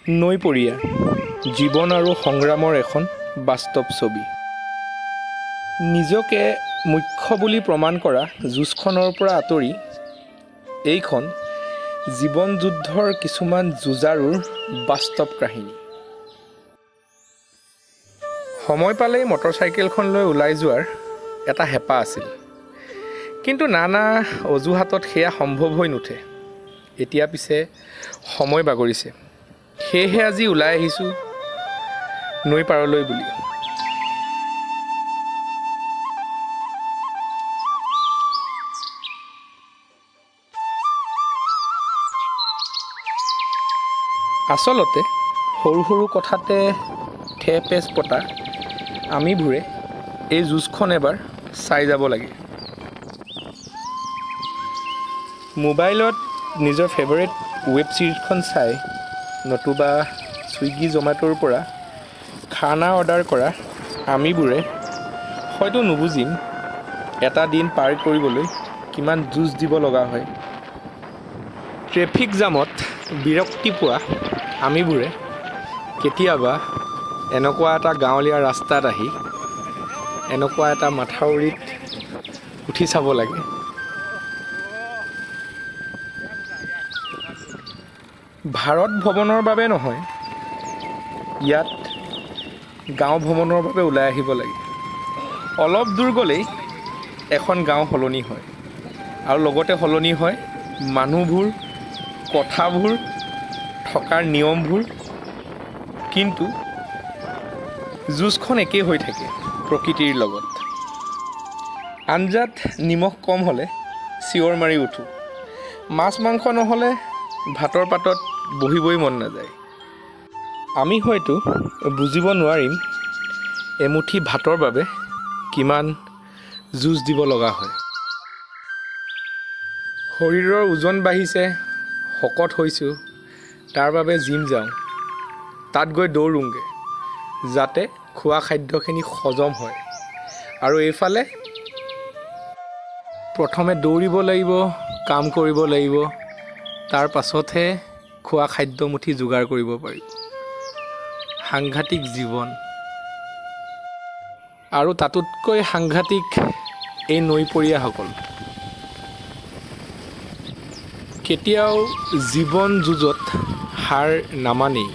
নৈপৰীয়া জীৱন আৰু সংগ্ৰামৰ এখন বাস্তৱ ছবি। নিজকে মুখ্য বুলি প্ৰমাণ কৰা যুঁজখনৰ পৰা আঁতৰি এইখন জীৱন যুদ্ধৰ কিছুমান যুঁজাৰুৰ বাস্তৱ কাহিনী। সময় পালেই মটৰচাইকেলখন লৈ ওলাই যোৱাৰ এটা হেঁপাহ আছিল, কিন্তু নানা অজুহাতত সেয়া সম্ভৱ হৈ নুঠে। এতিয়া পিছে সময় বাগৰিছে, সেয়েহে আজি ওলাই আহিছোঁ নৈ পাৰলৈ বুলি। আচলতে সৰু সৰু কথাতে ঠেপেচ পতা আমিবোৰে এই যুঁজখন এবাৰ চাই যাব লাগে। মোবাইলত নিজৰ ফেভাৰিট ৱেব ছিৰিজখন চাই নতুবা ছুইগি জমেট'ৰ পৰা খানা অৰ্ডাৰ কৰা আমিবোৰে হয়তো নুবুজিম এটা দিন পাৰ কৰিবলৈ কিমান যুঁজ দিব লগা হয়। ট্ৰেফিক জামত বিৰক্তি পোৱা আমিবোৰে কেতিয়াবা এনেকুৱা এটা গাঁৱলীয়া ৰাস্তাত আহি এনেকুৱা এটা মাথাউৰিত উঠি চাব লাগে। ভাৰত ভ্ৰমণৰ বাবে নহয়, ইয়াত গাঁও ভ্ৰমণৰ বাবে ওলাই আহিব লাগে। অলপ দূৰ গ'লেই এখন গাঁও সলনি হয়, আৰু লগতে সলনি হয় মানুহবোৰ, কথাবোৰ, থকাৰ নিয়মবোৰ। কিন্তু যুঁজখন একেই হৈ থাকে প্ৰকৃতিৰ লগত। আঞ্জাত নিমখ কম হ'লে চিঞৰ মাৰি উঠোঁ, মাছ মাংস নহ'লে ভাতৰ পাতত বহিবই মন নাযায়। আমি হয়তো বুজিব নোৱাৰিম এমুঠি ভাতৰ বাবে কিমান যুঁজ দিব লগা হয়। শৰীৰৰ ওজন বাঢ়িছে, শকত হৈছোঁ, তাৰ বাবে জিম যাওঁ, তাত গৈ দৌৰোঁগৈ যাতে খোৱা খাদ্যখিনি হজম হয়। আৰু এইফালে প্ৰথমে দৌৰিব লাগিব, কাম কৰিব লাগিব, তাৰ পাছতহে খোৱা খাদ্যমুঠি যোগাৰ কৰিব পাৰিব। সাংঘাতিক জীৱন। আৰু তাতোতকৈ সাংঘাতিক এই নৈপৰীয়াসকল। কেতিয়াও জীৱন যুঁজত হাৰ নামানেই।